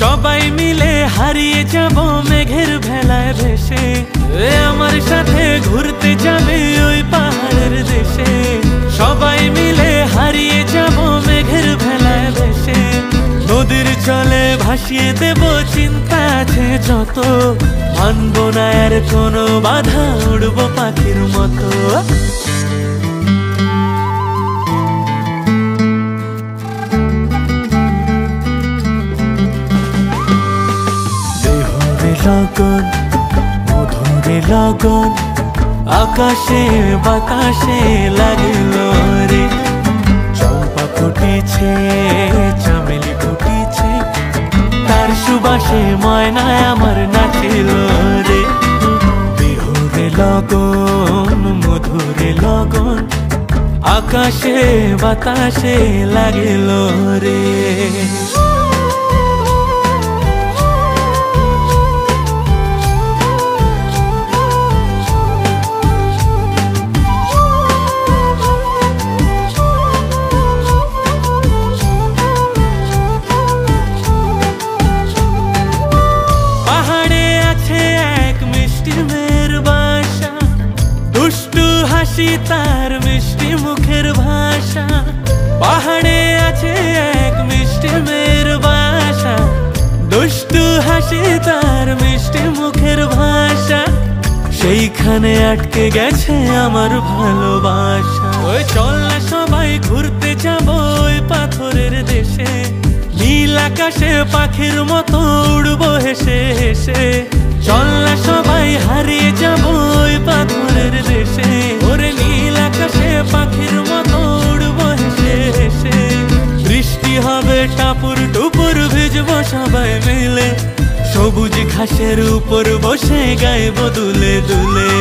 সবাই মিলে হারিয়ে যাব মেঘের ভেলায় ভেসে, আমার সাথে ঘুরতে যাবে ওই পাহাড়ের দেশে। সবাই মিলে হারিয়ে যাব মেঘের ভেলায় ভেসে, নদীর জলে ভাসিয়ে দেব চিন্তা আছে যত। মানব না আর কোনো বাধা, উড়ব পাখির মতো। লগন মধুরে লগন আকাশে বাতাসে লাগিল রে। চম্পা ফুটিছে চামেলি ফুটিছে, তার সুবাসে ময়নায় আমার নাচিল রে। বিহুরে লগন মধুরে লগন আকাশে বাতাসে লাগিল রে। তার মিষ্টি মুখের ভাষা, পাহাড়ে আছে এক মিষ্টি মেয়ের বাসা। দুষ্টু হাসি তার মিষ্টি মুখের ভাষা, সেইখানে আটকে গেছে আমার ভালোবাসা। ওই চল না সবাই ঘুরতে যাব ওই পাথরের দেশে, নীল আকাশে পাখির মতো উড়বো হেসে হেসে। চল না সবাই হারিয়ে যাব ওই পাথরের দেশে, ওরে নীল আকাশে পাখির মতো উড়বো হেসে হেসে। বৃষ্টি হবে টাপুর টুপুর ভিজবো সবাই মিলে, সবুজ ঘাসের উপর বসে গাইব দুলে দুলে।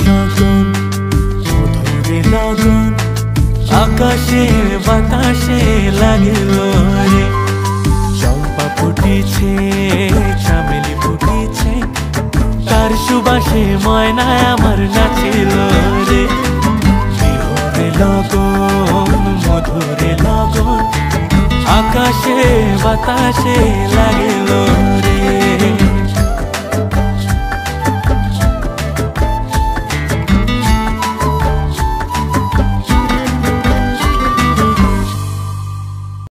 লগন মধুরে লগন আকাশে বাতাসে লাগিল রে। চম্পা ফুটিছে চামেলি ফুটিছে, তার সুবাসে ময়নায় আমার নাচিল রে। বিহুরে লগন মধুরে লগন আকাশে বাতাসে লাগিল।